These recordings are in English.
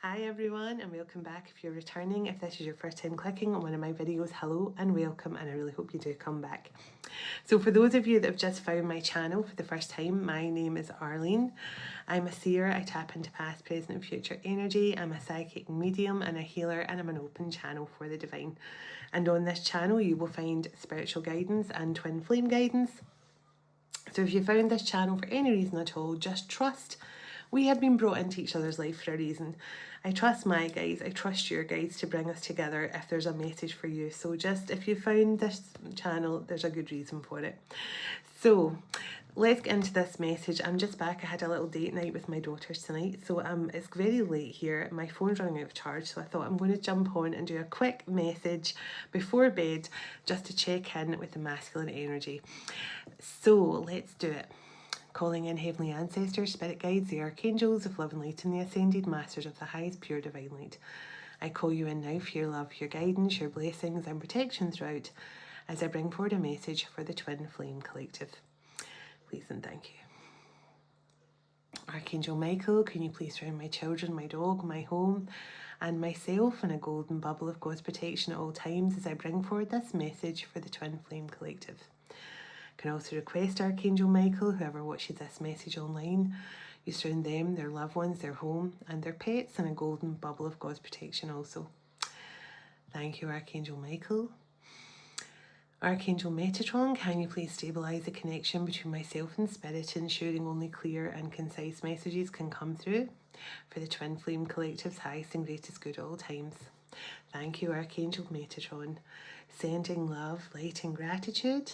Hi everyone, and welcome back if you're returning. If this is your first time clicking on one of my videos, hello and welcome, and I really hope you do come back. So for those of you that have just found my channel for the first time, my name is Arlene. I'm a seer. I tap into past, present and future energy. I'm a psychic medium and a healer, and I'm an open channel for the divine. And on this channel you will find spiritual guidance and twin flame guidance. So if you found this channel for any reason at all, just trust we have been brought into each other's life for a reason. I trust my guides, I trust your guides to bring us together if there's a message for you. So just if you found this channel, there's a good reason for it. So let's get into this message. I'm just back. I had a little date night with my daughters tonight. So it's very late here. My phone's running out of charge. So I thought I'm going to jump on and do a quick message before bed just to check in with the masculine energy. So let's do it. Calling in heavenly ancestors, spirit guides, the archangels of love and light, and the ascended masters of the highest pure divine light. I call you in now for your love, your guidance, your blessings and protection throughout as I bring forward a message for the Twin Flame Collective. Please and thank you. Archangel Michael, can you please surround my children, my dog, my home and myself in a golden bubble of God's protection at all times as I bring forward this message for the Twin Flame Collective. Can also request Archangel Michael, whoever watches this message online, you surround them, their loved ones, their home and their pets in a golden bubble of God's protection also. Thank you, Archangel Michael. Archangel Metatron, can you please stabilise the connection between myself and Spirit, ensuring only clear and concise messages can come through for the Twin Flame Collective's highest and greatest good at all times. Thank you, Archangel Metatron. Sending love, light and gratitude.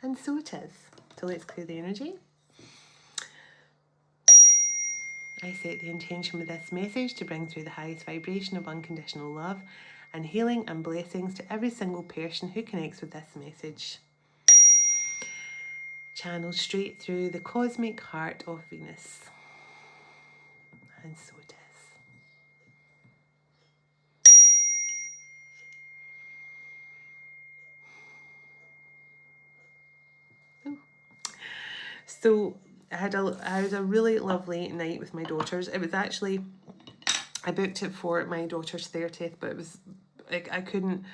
And so it is. So let's clear the energy. I set the intention with this message to bring through the highest vibration of unconditional love and healing and blessings to every single person who connects with this message. Channeled straight through the cosmic heart of Venus. And so it is. So I had a really lovely night with my daughters. It was actually, I booked it for my daughter's 30th, but it was like I couldn't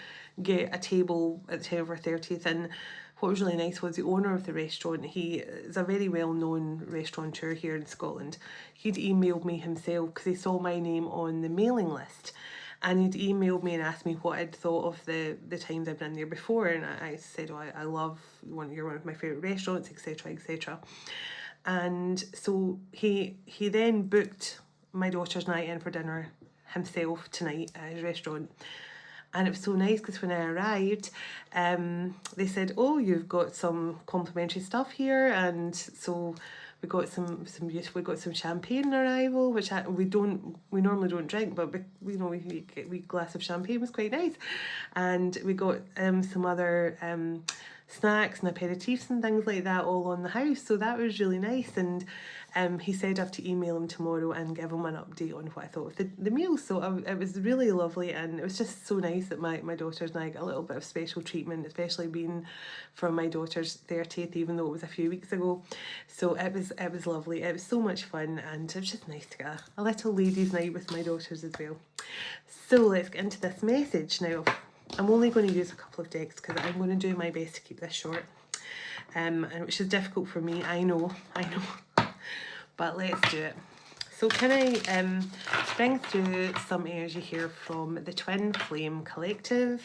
get a table at the time of her 30th. And what was really nice was the owner of the restaurant, he is a very well-known restaurateur here in Scotland. He'd emailed me himself because he saw my name on the mailing list. And he'd emailed me and asked me what I'd thought of the times I've been there before. And I said, oh, I love you're one of my favourite restaurants, etc., etc. And so he then booked my daughter's night in for dinner himself tonight at his restaurant. And it was so nice because when I arrived, they said, oh, you've got some complimentary stuff here. And so we got some beautiful, we got some champagne on arrival, which we normally don't drink, but we glass of champagne was quite nice. And we got some other snacks and aperitifs and things like that all on the house, so that was really nice. And he said I have to email him tomorrow and give him an update on what I thought of the meal. So it was really lovely, and it was just so nice that my daughters and I got a little bit of special treatment, especially being from my daughter's 30th, even though it was a few weeks ago. So it was lovely. It was so much fun, and it was just nice to get a little ladies' night with my daughters as well. So let's get into this message now. I'm only going to use a couple of decks because I'm going to do my best to keep this short, and which is difficult for me. I know, but let's do it. So can I bring through some energy here from the Twin Flame Collective?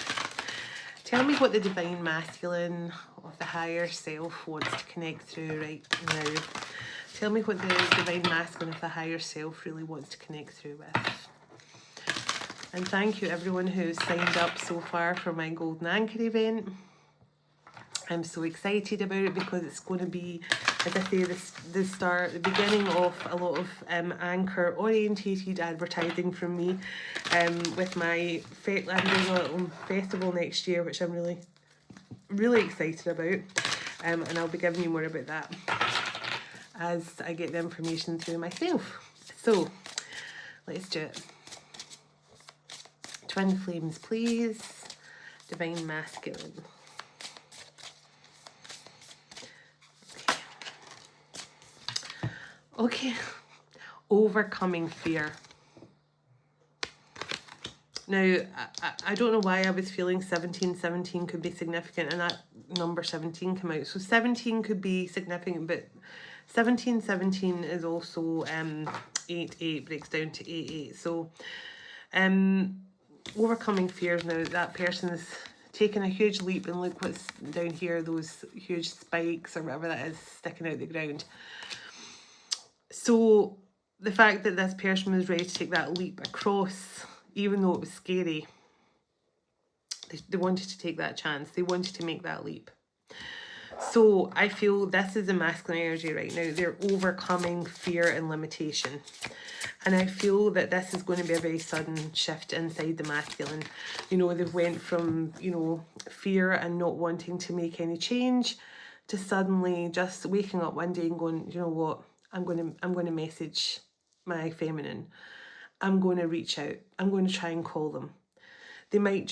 Tell me what the Divine Masculine of the higher self wants to connect through right now. Tell me what the Divine Masculine of the higher self really wants to connect through with. And thank you everyone who's signed up so far for my Golden Anchor event. I'm so excited about it because it's going to be, as I say, the beginning of a lot of anchor orientated advertising from me, with my I'm doing a little festival next year, which I'm really, really excited about, and I'll be giving you more about that as I get the information through myself. So let's do it. Twin flames, please. Divine Masculine. Okay. Overcoming fear. Now, I don't know why I was feeling 17 could be significant, and that number 17 came out. So 17 could be significant, but 17 is also 8 breaks down to 8. So overcoming fears. Now that person is taking a huge leap, and look what's down here, those huge spikes or whatever that is sticking out the ground. So the fact that this person was ready to take that leap across, even though it was scary, they wanted to take that chance. They wanted to make that leap. So I feel this is the masculine energy right now. They're overcoming fear and limitation. And I feel that this is going to be a very sudden shift inside the masculine. You know, they've went from, you know, fear and not wanting to make any change to suddenly just waking up one day and going, you know what, I'm going to message my feminine. I'm going to reach out. I'm going to try and call them. You might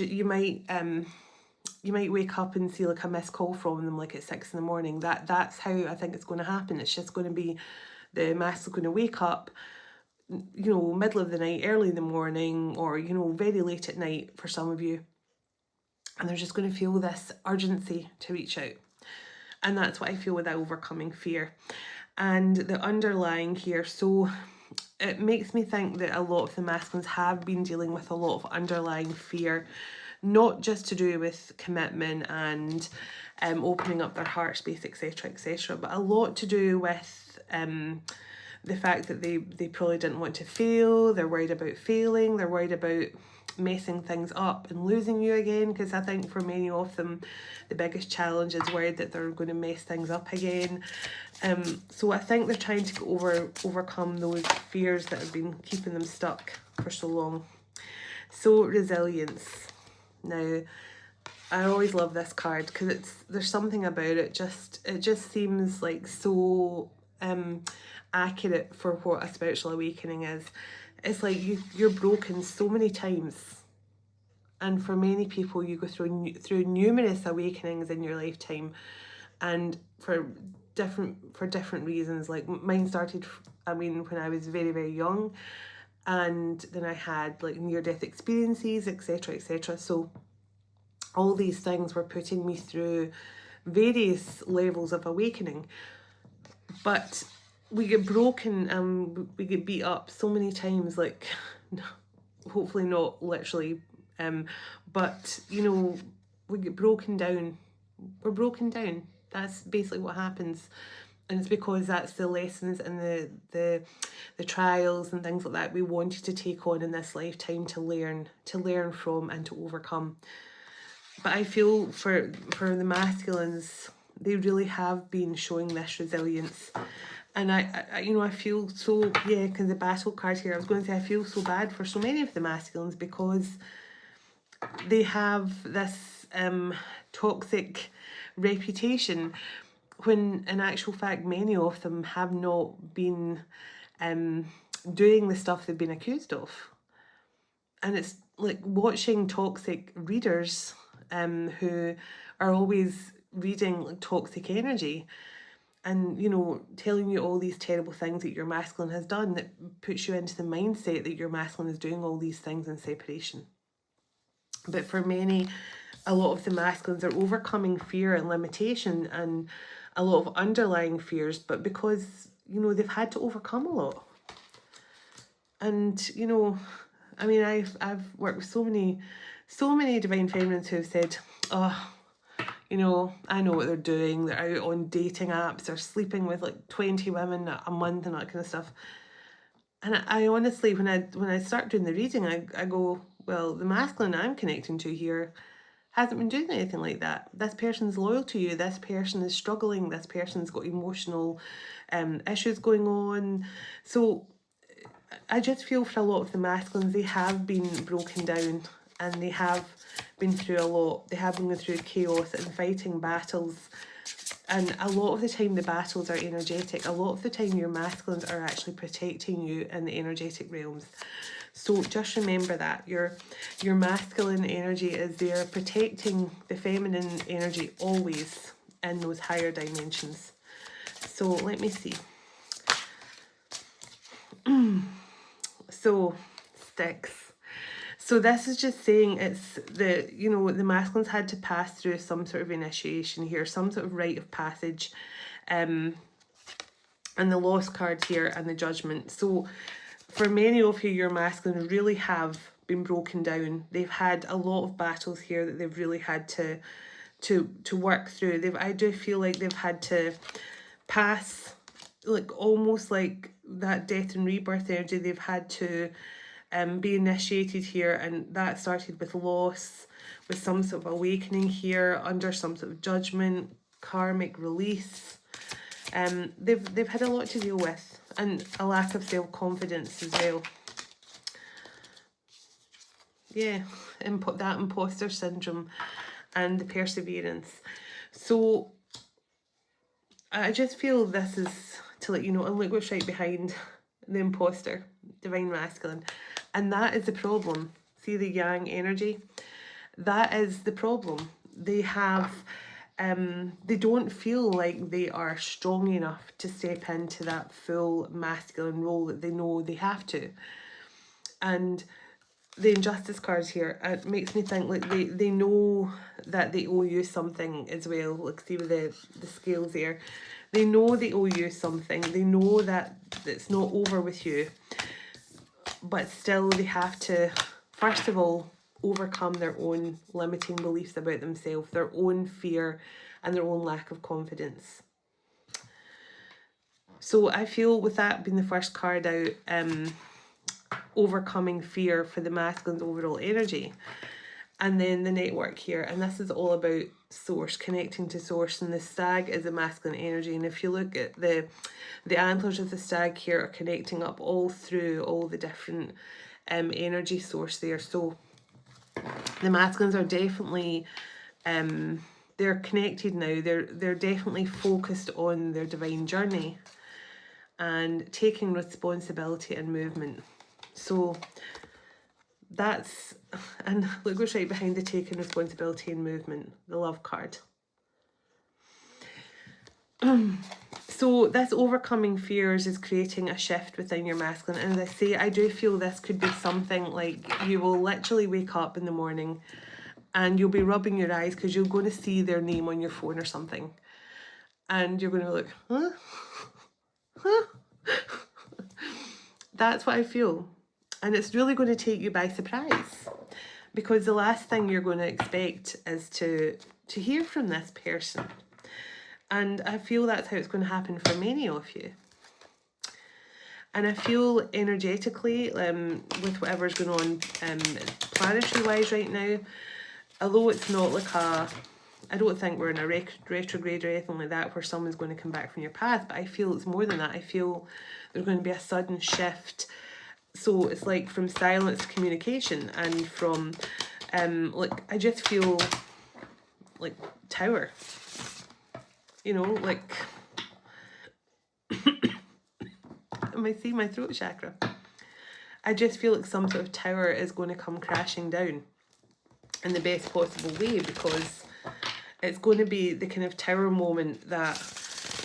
wake up and see like a missed call from them like at 6 a.m. That's how I think it's going to happen. It's just going to be the masculine going to wake up, you know, middle of the night, early in the morning, or, you know, very late at night for some of you. And they're just going to feel this urgency to reach out. And that's what I feel with that overcoming fear. And the underlying here, so it makes me think that a lot of the masculines have been dealing with a lot of underlying fear, not just to do with commitment and opening up their heart space, etc., but a lot to do with the fact that they probably didn't want to fail. They're worried about failing. They're worried about messing things up and losing you again, because I think for many of them the biggest challenge is worried that they're going to mess things up again. So I think they're trying to overcome those fears that have been keeping them stuck for so long. So resilience. Now, I always love this card because there's something about it just seems like so accurate for what a spiritual awakening is. It's like you're broken so many times, and for many people you go through numerous awakenings in your lifetime, and for different reasons. Like mine started, when I was very, very young, and then I had like near-death experiences, etc. So all these things were putting me through various levels of awakening. But we get broken and we get beat up so many times, like hopefully not literally, but you know, we get broken down. We're broken down. That's basically what happens. And it's because that's the lessons and the trials and things like that we wanted to take on in this lifetime to learn from and to overcome. But I feel for the masculines, they really have been showing this resilience. And I feel so, because the battle card here, I was going to say I feel so bad for so many of the masculines because they have this toxic reputation, when in actual fact many of them have not been doing the stuff they've been accused of. And it's like watching toxic readers who are always reading like toxic energy, and, you know, telling you all these terrible things that your masculine has done, that puts you into the mindset that your masculine is doing all these things in separation. But for many, a lot of the masculines are overcoming fear and limitation and a lot of underlying fears, but because, you know, they've had to overcome a lot. And, you know, I've worked with so many divine feminines who have said, oh, you know, I know what they're doing. They're out on dating apps. They're sleeping with like 20 women a month and that kind of stuff. And I honestly, when I start doing the reading, I go, well, the masculine I'm connecting to here hasn't been doing anything like that. This person's loyal to you. This person is struggling. This person's got emotional issues going on. So I just feel for a lot of the masculines, they have been broken down and they have been through a lot. They have been going through chaos and fighting battles. And a lot of the time the battles are energetic. A lot of the time your masculines are actually protecting you in the energetic realms. So just remember that. Your masculine energy is there protecting the feminine energy always in those higher dimensions. So let me see. So, sticks. So this is just saying it's the, you know, the masculines had to pass through some sort of initiation here, some sort of rite of passage, and the Lost card here and the Judgment. So for many of you, your masculine really have been broken down. They've had a lot of battles here that they've really had to work through. I do feel like they've had to pass, like almost like that death and rebirth energy. They've had to be initiated here, and that started with loss, with some sort of awakening here, under some sort of judgment, karmic release. They've had a lot to deal with, and a lack of self-confidence as well. Yeah, that imposter syndrome and the perseverance. So I just feel this is to let you know, and look what's right behind the imposter, divine masculine. And that is the problem. See the yang energy? That is the problem. They have, they don't feel like they are strong enough to step into that full masculine role that they know they have to. And the injustice cards here, it makes me think like they know that they owe you something as well. Like see with the scales there. They know they owe you something. They know that it's not over with you. But still they have to, first of all, overcome their own limiting beliefs about themselves, their own fear and their own lack of confidence. So I feel with that being the first card out, overcoming fear for the masculine's overall energy. And then the network here, and this is all about source, connecting to source, and the stag is a masculine energy. And if you look at the antlers of the stag here are connecting up all through all the different energy source there. So the masculines are definitely they're connected now. They're definitely focused on their divine journey and taking responsibility and movement. So that's, and look what's right behind the taking responsibility and movement, the love card. So this overcoming fears is creating a shift within your masculine. And as I say, I do feel this could be something like you will literally wake up in the morning and you'll be rubbing your eyes because you're going to see their name on your phone or something. And you're going to be like, huh? Huh? That's what I feel. And it's really going to take you by surprise, because the last thing you're going to expect is to hear from this person. And I feel that's how it's going to happen for many of you. And I feel energetically, with whatever's going on planetary wise right now, although it's not like I don't think we're in a retrograde or anything like that where someone's going to come back from your path, but I feel it's more than that. I feel there's going to be a sudden shift. So it's like from silence to communication, and from like I just feel like tower, you know, like am I seeing my throat chakra? I just feel like some sort of tower is going to come crashing down in the best possible way, because it's going to be the kind of tower moment that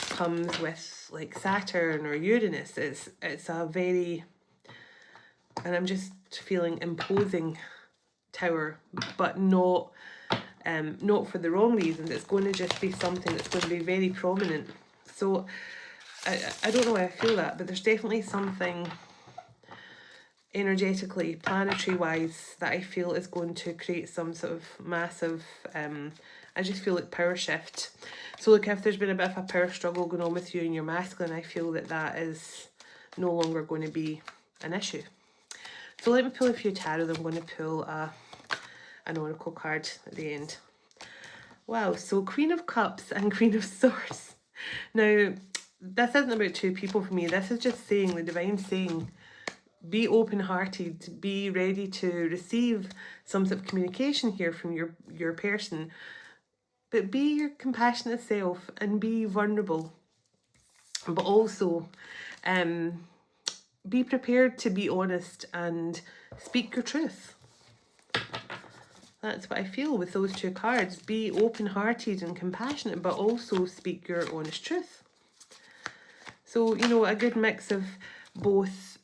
comes with like Saturn or Uranus. It's a very, and I'm just feeling imposing tower, but not for the wrong reasons. It's going to just be something that's going to be very prominent. So I don't know why I feel that, but there's definitely something energetically, planetary wise, that I feel is going to create some sort of massive, I just feel like power shift. So look, if there's been a bit of a power struggle going on with you and your masculine, I feel that is no longer going to be an issue. So let me pull a few tarot. I'm going to pull an oracle card at the end. Wow, so Queen of Cups and Queen of Swords. Now, this isn't about two people for me. This is just saying, the divine saying, be open-hearted, be ready to receive some sort of communication here from your person. But be your compassionate self and be vulnerable. But also, be prepared to be honest and speak your truth. That's what I feel with those two cards. Be open-hearted and compassionate, but also speak your honest truth. So, you know, a good mix of both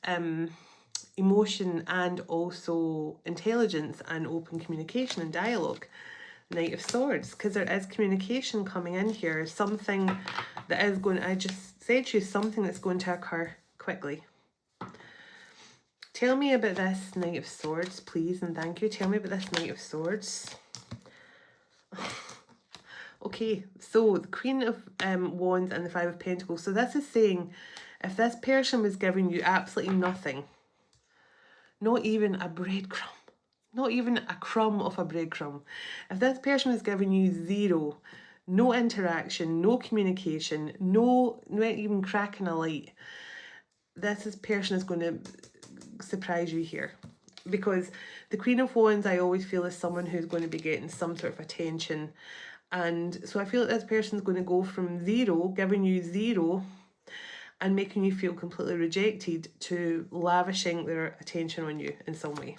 emotion and also intelligence and open communication and dialogue. Knight of Swords, because there is communication coming in here. Something that is going, I just said to you, something that's going to occur quickly. Tell me about this Knight of Swords, please, and thank you. Tell me about this Knight of Swords. Okay, so the Queen of Wands and the Five of Pentacles. So this is saying, if this person was giving you absolutely nothing, not even a breadcrumb, not even a crumb of a breadcrumb, if this person was giving you zero, no interaction, no communication, not even cracking a light, this person is going to surprise you here. Because the Queen of Wands, I always feel, is someone who's going to be getting some sort of attention. And so I feel that this person's going to go from zero, giving you zero, and making you feel completely rejected, to lavishing their attention on you in some way.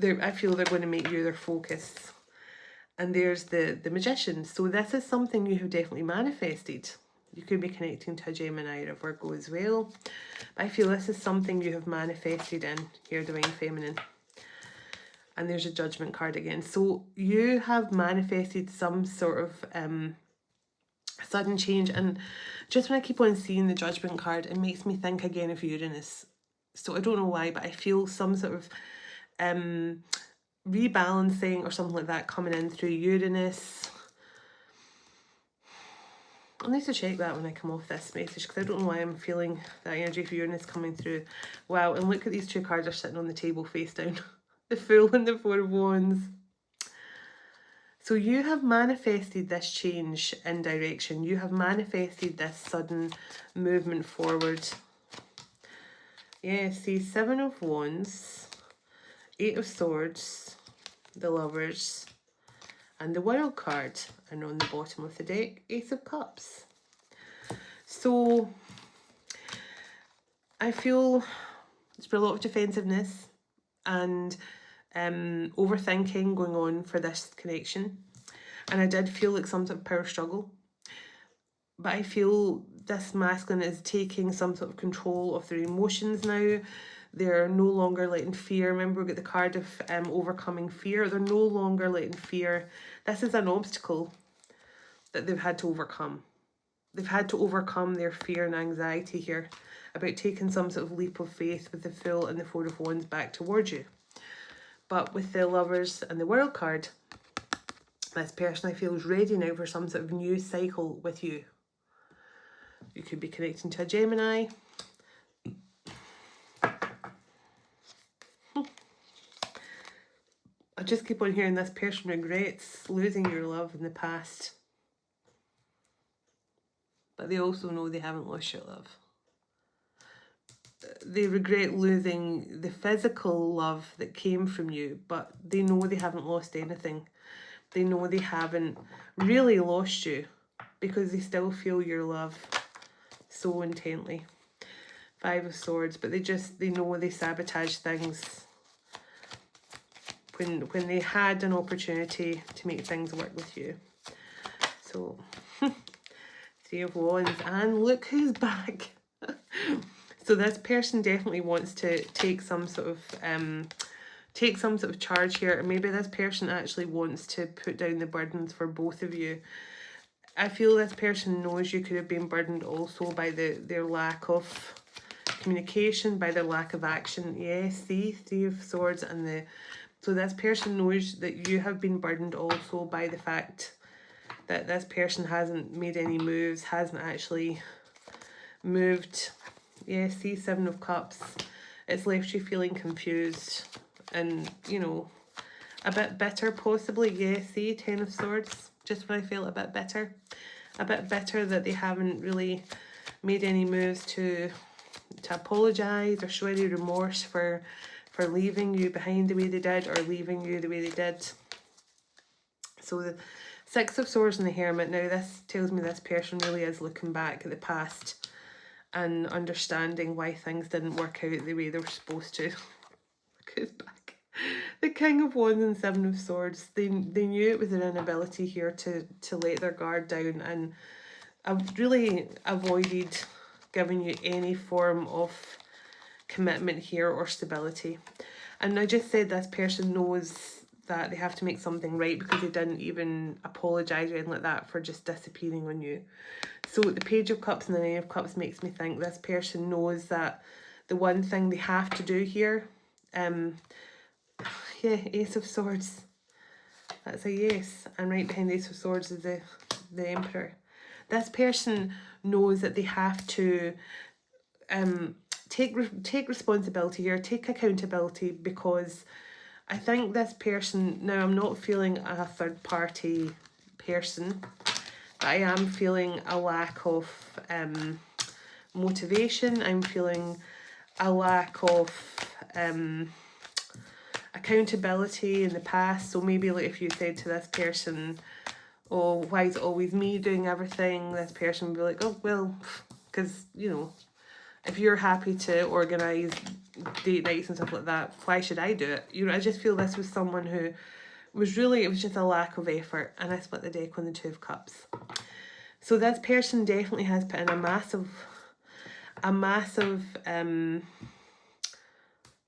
I feel they're going to make you their focus. And there's the Magician. So this is something you have definitely manifested. You could be connecting to a Gemini or a Virgo as well. But I feel this is something you have manifested in your Divine Feminine. And there's a Judgment card again. So you have manifested some sort of sudden change. And just when I keep on seeing the Judgment card, it makes me think again of Uranus. So I don't know why, but I feel some sort of rebalancing or something like that coming in through Uranus. I'll need to check that when I come off this message, because I don't know why I'm feeling that energy of Uranus coming through. Wow, and look at these two cards are sitting on the table face down. The Fool and the Four of Wands. So you have manifested this change in direction. You have manifested this sudden movement forward. Yeah, see, Seven of Wands, Eight of Swords, the Lovers, and the World card. And on the bottom of the deck, Ace of Cups. So I feel there's been a lot of defensiveness and overthinking going on for this connection. And I did feel like some sort of power struggle. But I feel this masculine is taking some sort of control of their emotions now. They're no longer letting fear, remember we get the card of overcoming fear. They're no longer letting fear. This is an obstacle that they've had to overcome. They've had to overcome their fear and anxiety here about taking some sort of leap of faith with the Fool and the Four of Wands back towards you. But with the Lovers and the World card, this person I feel is ready now for some sort of new cycle with you. You could be connecting to a Gemini. I just keep on hearing this person regrets losing your love in the past. But they also know they haven't lost your love. They regret losing the physical love that came from you, but they know they haven't lost anything. They know they haven't really lost you because they still feel your love so intently. Five of Swords, but they know they sabotage things when they had an opportunity to make things work with you. So, Three of Wands, and look who's back. So this person definitely wants to take some sort of charge here, and maybe this person actually wants to put down the burdens for both of you. I feel this person knows you could have been burdened also by their lack of communication, by their lack of action. Yes, the Three of Swords and so this person knows that you have been burdened also by the fact that this person hasn't made any moves, hasn't actually moved. Yes, see, Seven of Cups. It's left you feeling confused and, you know, a bit bitter possibly. Yes, see, Ten of Swords. Just when I feel a bit bitter. A bit bitter that they haven't really made any moves to apologise or show any remorse for leaving you behind the way they did or leaving you the way they did. So the Six of Swords and the Hermit. Now this tells me this person really is looking back at the past and understanding why things didn't work out the way they were supposed to. Look who's back. The King of Wands and Seven of Swords. They knew it was their inability here to let their guard down, and I've really avoided giving you any form of commitment here or stability. And I just said this person knows that they have to make something right because they didn't even apologise or anything like that for just disappearing on you. So the Page of Cups and the Nine of Cups makes me think this person knows that the one thing they have to do here, yeah, Ace of Swords. That's a yes. And right behind the Ace of Swords is the Emperor. This person knows that they have to take responsibility here, take accountability, because I think this person, now I'm not feeling a third party person, but I am feeling a lack of motivation. I'm feeling a lack of accountability in the past. So maybe like if you said to this person, oh, why is it always me doing everything? This person would be like, oh, well, because, you know, if you're happy to organise date nights and stuff like that, why should I do it? You know, I just feel this was someone who was really, it was just a lack of effort. And I split the deck on the Two of Cups. So this person definitely has put in a massive,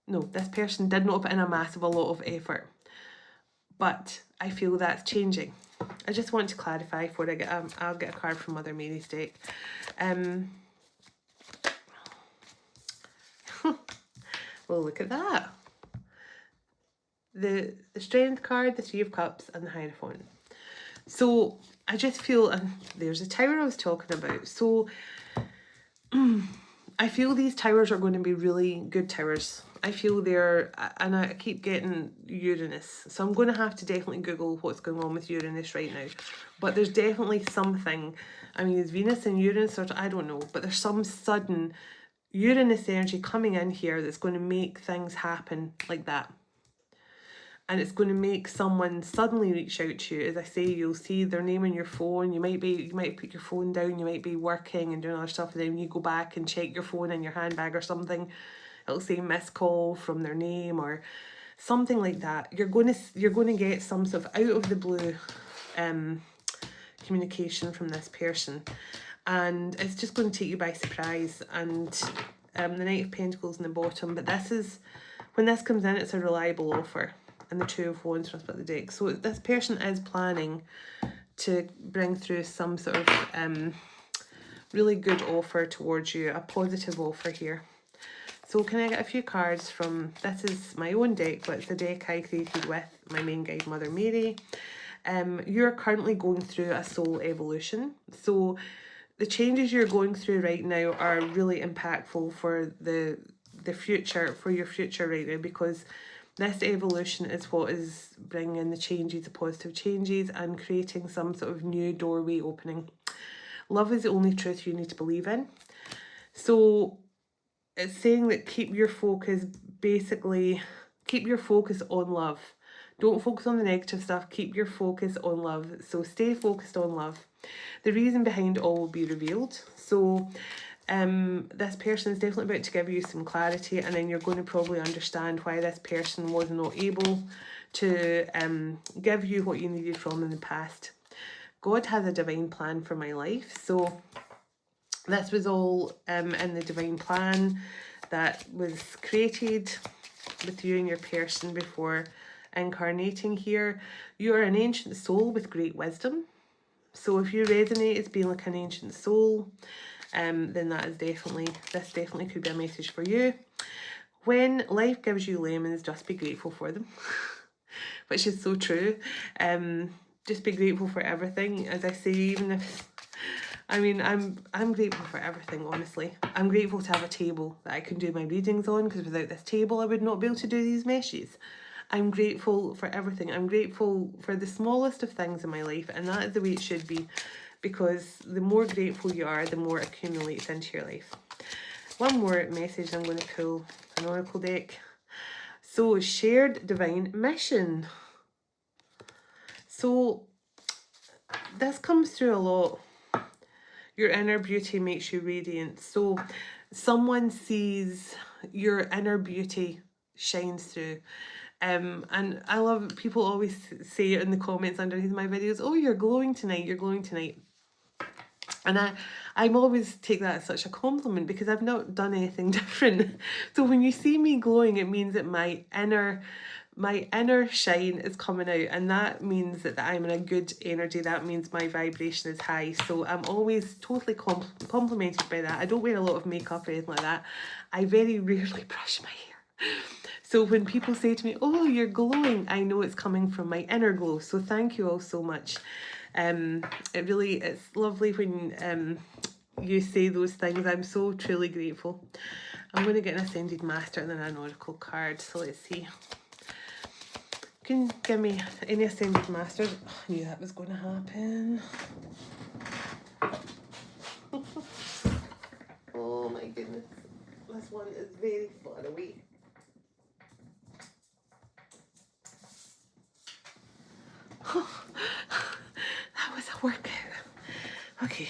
no, this person did not put in a lot of effort. But I feel that's changing. I just want to clarify before I get, I'll get a card from Mother Mary's deck. Well, look at that. The Strength card, the Three of Cups, and the Hierophant. So I just feel, and there's a tower I was talking about. So I feel these towers are going to be really good towers. I feel they're, and I keep getting Uranus. So I'm going to have to definitely Google what's going on with Uranus right now. But there's definitely something, I mean, is Venus and Uranus, or I don't know, but there's some sudden Uranus energy coming in here that's going to make things happen like that. And it's going to make someone suddenly reach out to you. As I say, you'll see their name on your phone. You might put your phone down. You might be working and doing other stuff. And then when you go back and check your phone in your handbag or something, it'll say missed call from their name or something like that. You're going to get some sort of out of the blue communication from this person. And it's just going to take you by surprise. And the Knight of Pentacles in the bottom. But this is, when this comes in, it's a reliable offer. And the Two of Wands from split the deck. So this person is planning to bring through some sort of really good offer towards you. A positive offer here. So can I get a few cards from, this is my own deck, but it's the deck I created with my main guide, Mother Mary. You're currently going through a soul evolution. So the changes you're going through right now are really impactful for the future, for your future right now, because this evolution is what is bringing in the changes, the positive changes, and creating some sort of new doorway opening. Love is the only truth you need to believe in. So it's saying that keep your focus, basically, keep your focus on love. Don't focus on the negative stuff. Keep your focus on love. So stay focused on love. The reason behind all will be revealed. So this person is definitely about to give you some clarity, and then you're going to probably understand why this person was not able to give you what you needed from in the past. God has a divine plan for my life. So this was all in the divine plan that was created with you and your person before incarnating here. You are an ancient soul with great wisdom. So if you resonate as being like an ancient soul, then that is definitely, this definitely could be a message for you. When life gives you lemons, just be grateful for them. Which is so true. Just be grateful for everything. As I say, even if, I mean, I'm grateful for everything, honestly. I'm grateful to have a table that I can do my readings on, because without this table I would not be able to do these meshes. I'm grateful for everything. I'm grateful for the smallest of things in my life, and that is the way it should be, because the more grateful you are, the more it accumulates into your life. One more message, I'm going to pull an oracle deck. So, shared divine mission. So, this comes through a lot. Your inner beauty makes you radiant. So, someone sees your inner beauty shines through. And I love, people always say it in the comments underneath my videos, oh, you're glowing tonight, you're glowing tonight. And I'm always take that as such a compliment because I've not done anything different. So when you see me glowing, it means that my inner shine is coming out, and that means that I'm in a good energy. That means my vibration is high. So I'm always totally complimented by that. I don't wear a lot of makeup or anything like that. I very rarely brush my hair. So when people say to me, oh, you're glowing, I know it's coming from my inner glow. So thank you all so much. It's lovely when you say those things. I'm so truly grateful. I'm going to get an Ascended Master and then an Oracle card. So let's see. Can you give me any Ascended Masters? Oh, I knew that was going to happen. Oh my goodness. This one is very far away. That was a workout. Okay.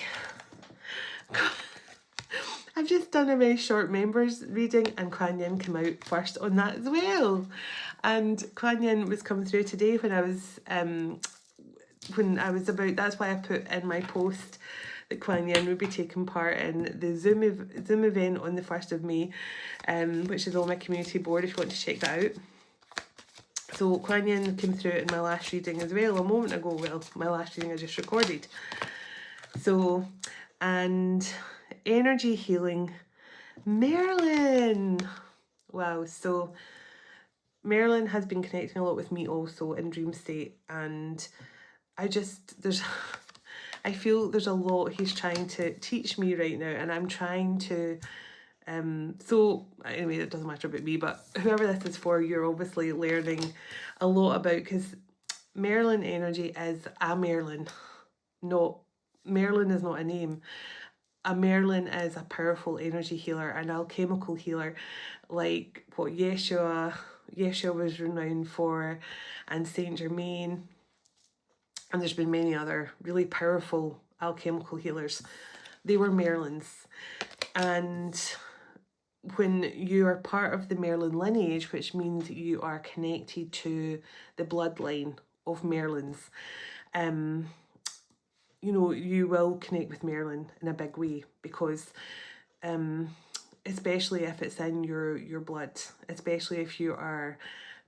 I've just done a very short members reading and Kuan Yin came out first on that as well. And Kuan Yin was coming through today when I was about, that's why I put in my post that Kuan Yin would be taking part in the Zoom event on the 1st of May, which is on my community board if you want to check that out. So Kuan Yin came through in my last reading as well a moment ago. Well, my last reading I just recorded. So, and energy healing, Marilyn. Wow, so Marilyn has been connecting a lot with me also in dream state, and I feel there's a lot he's trying to teach me right now, and I'm trying to so anyway, it doesn't matter about me, but whoever this is for, you're obviously learning a lot about, because Marilyn energy is a Marilyn. Marilyn is not a name. A Marilyn is a powerful energy healer, an alchemical healer, like what Yeshua was renowned for, and Saint Germain, and there's been many other really powerful alchemical healers. They were Marilyns. And when you are part of the Marilyn lineage, which means you are connected to the bloodline of Marilyns, you know, you will connect with Marilyn in a big way, because especially if it's in your blood, especially if you are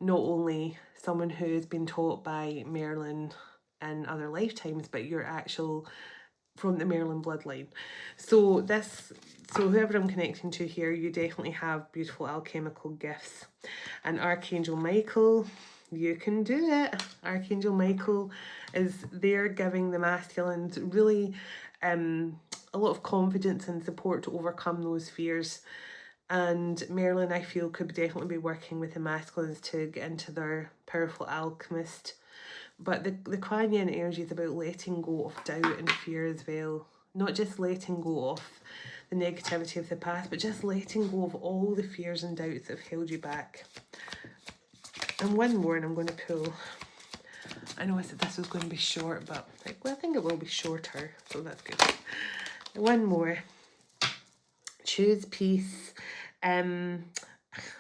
not only someone who has been taught by Marilyn in other lifetimes, but you're actual from the Marilyn bloodline. So whoever I'm connecting to here, you definitely have beautiful alchemical gifts. And Archangel Michael, you can do it. Archangel Michael is there giving the masculines really a lot of confidence and support to overcome those fears. And Marilyn, I feel, could definitely be working with the masculines to get into their powerful alchemist. But the Kuan Yin energy is about letting go of doubt and fear as well. Not just letting go of the negativity of the past, but just letting go of all the fears and doubts that have held you back. And one more, and I'm going to pull. I know I said this was going to be short, but I think it will be shorter, so that's good. One more. Choose peace. I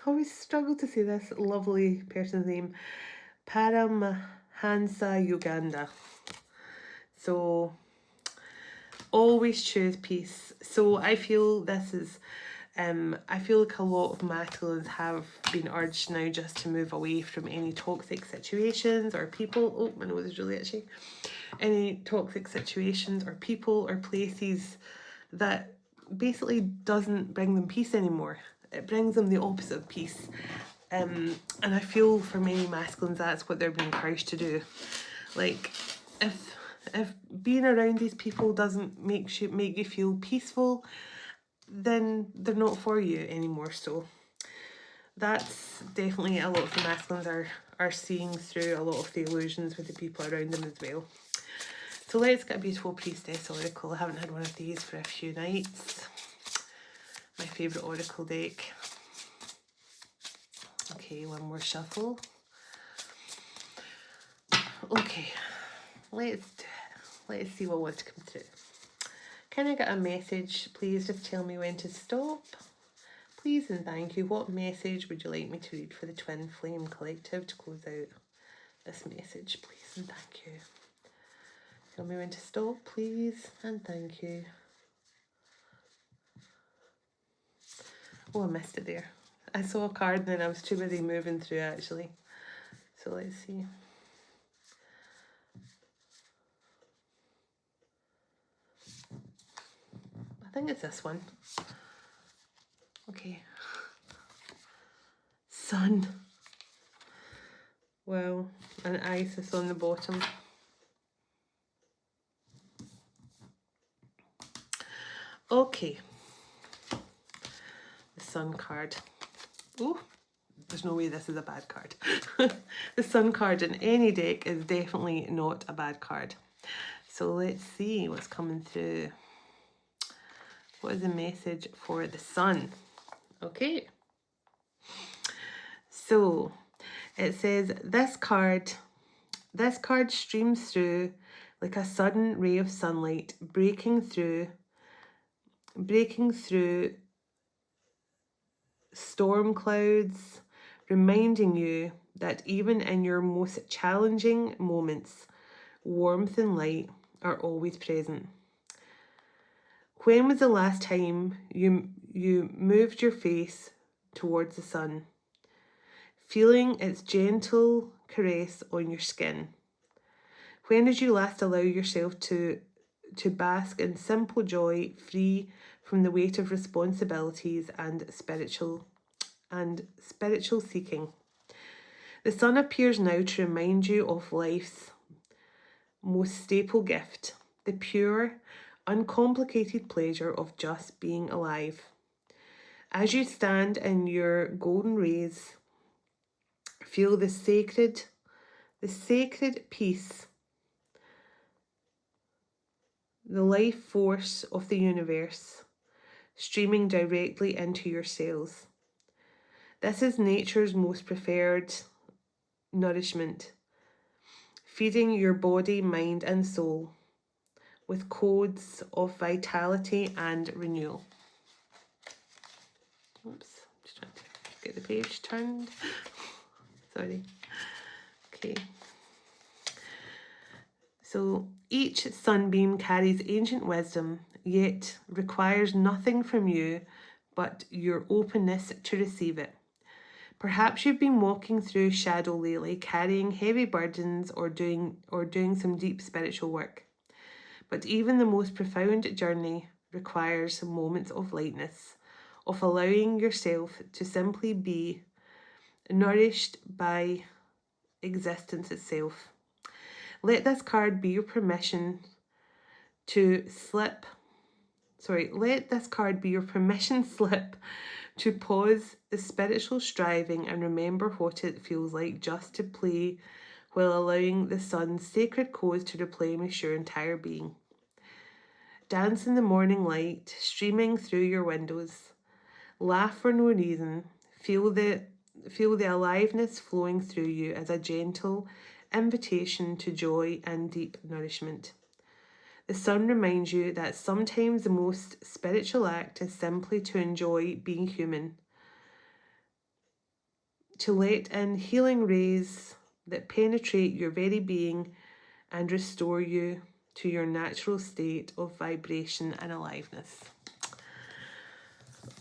always struggle to say this lovely person's name. Paramahansa Uganda. So always choose peace. So I feel this is I feel like a lot of masculines have been urged now just to move away from any toxic situations or people. Oh, my nose is really itchy. Any toxic situations or people or places that basically doesn't bring them peace anymore. It brings them the opposite of peace. And I feel for many masculines that's what they're being encouraged to do. Like, if being around these people doesn't make you feel peaceful, then they're not for you anymore. So that's definitely a lot of the masculines are seeing through a lot of the illusions with the people around them as well. So let's get a beautiful priestess oracle. I haven't had one of these for a few nights. My favourite oracle deck. Okay, one more shuffle. Okay, let's do it. Let's see what wants to come through. Can I get a message, please? Just tell me when to stop. Please and thank you. What message would you like me to read for the Twin Flame Collective to close out this message? Please and thank you. Tell me when to stop, please, and thank you. Oh, I missed it there. I saw a card and then I was too busy moving through actually. So let's see. I think it's this one. Okay. Sun. Well, and Isis on the bottom. Okay. The Sun card. Oh, there's no way this is a bad card. The Sun card in any deck is definitely not a bad card. So let's see what's coming through. What is the message for the Sun? Okay. So it says this card streams through like a sudden ray of sunlight, breaking through storm clouds, reminding you that even in your most challenging moments, warmth and light are always present. When was the last time you moved your face towards the sun, feeling its gentle caress on your skin? When did you last allow yourself to bask in simple joy, free from the weight of responsibilities and spiritual seeking? The sun appears now to remind you of life's most staple gift, the pure, uncomplicated pleasure of just being alive. As you stand in your golden rays, feel the sacred peace, the life force of the universe streaming directly into your cells. This is nature's most preferred nourishment, feeding your body, mind, and soul with codes of vitality and renewal. Oops, just trying to get the page turned. Sorry. Okay. So each sunbeam carries ancient wisdom, yet requires nothing from you but your openness to receive it. Perhaps you've been walking through shadow lately, carrying heavy burdens or doing some deep spiritual work. But even the most profound journey requires moments of lightness, of allowing yourself to simply be nourished by existence itself. Let this card be your permission slip to pause the spiritual striving and remember what it feels like just to play while allowing the sun's sacred codes to replenish your entire being. Dance in the morning light, streaming through your windows. Laugh for no reason. Feel the aliveness flowing through you as a gentle invitation to joy and deep nourishment. The sun reminds you that sometimes the most spiritual act is simply to enjoy being human, to let in healing rays that penetrate your very being and restore you to your natural state of vibration and aliveness.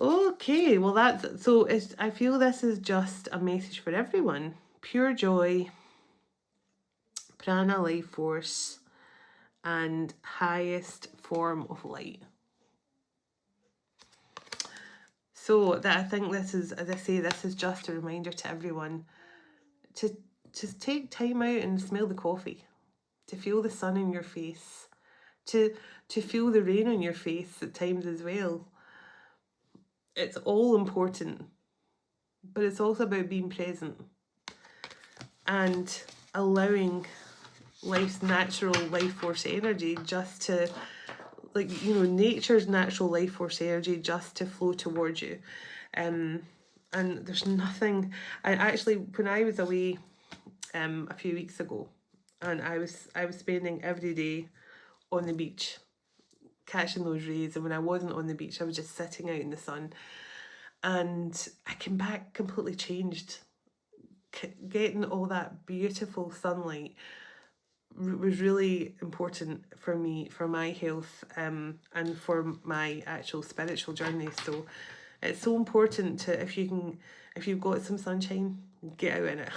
Okay, well I feel this is just a message for everyone. Pure joy, prana, life force, and highest form of light. So that I think this is, as I say, this is just a reminder to everyone to just take time out and smell the coffee, to feel the sun in your face, to feel the rain on your face at times as well. It's all important, but it's also about being present and allowing life's natural life force energy just to, nature's natural life force energy just to flow towards you. And there's nothing, when I was away a few weeks ago, and I was spending every day on the beach catching those rays, and when I wasn't on the beach I was just sitting out in the sun, and I came back completely changed, getting all that beautiful sunlight was really important for me, for my health, and for my actual spiritual journey. So it's so important to, if you've got some sunshine, get out in it.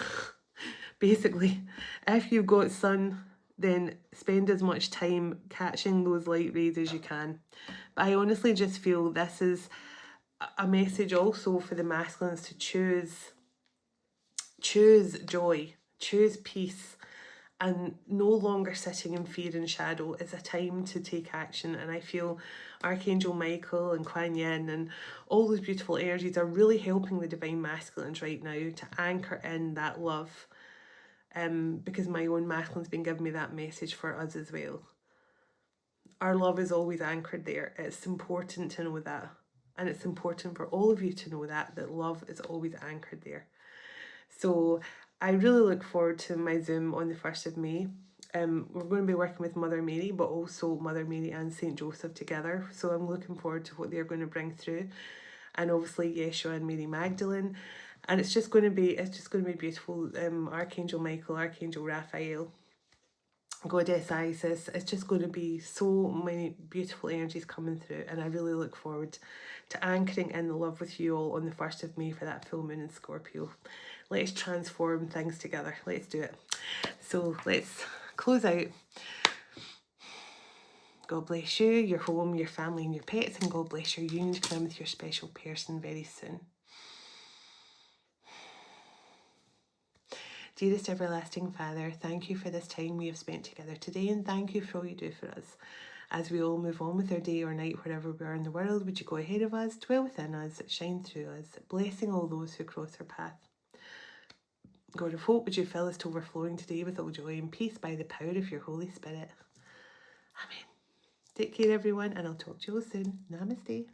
Basically, if you've got sun, then spend as much time catching those light rays as you can. But I honestly just feel this is a message also for the masculines to choose joy, choose peace, and no longer sitting in fear and shadow. Is a time to take action. And I feel Archangel Michael and Kuan Yin and all those beautiful energies are really helping the divine masculines right now to anchor in that love. Because my own masculine's been giving me that message for us as well. Our love is always anchored there. It's important to know that. And it's important for all of you to know that love is always anchored there. So I really look forward to my Zoom on the 1st of May. We're going to be working with Mother Mary, but also Mother Mary and St. Joseph together. So I'm looking forward to what they're going to bring through. And obviously Yeshua and Mary Magdalene. And it's just going to be beautiful. Archangel Michael, Archangel Raphael, Goddess Isis. It's just going to be so many beautiful energies coming through, and I really look forward to anchoring in the love with you all on the 1st of May for that full moon in Scorpio. Let's transform things together. Let's do it. So let's close out. God bless you, your home, your family and your pets, and God bless your union to come with your special person very soon. Dearest everlasting Father, thank you for this time we have spent together today, and thank you for all you do for us. As we all move on with our day or night, wherever we are in the world, would you go ahead of us, dwell within us, shine through us, blessing all those who cross our path. God of hope, would you fill us to overflowing today with all joy and peace by the power of your Holy Spirit. Amen. Take care, everyone, and I'll talk to you all soon. Namaste.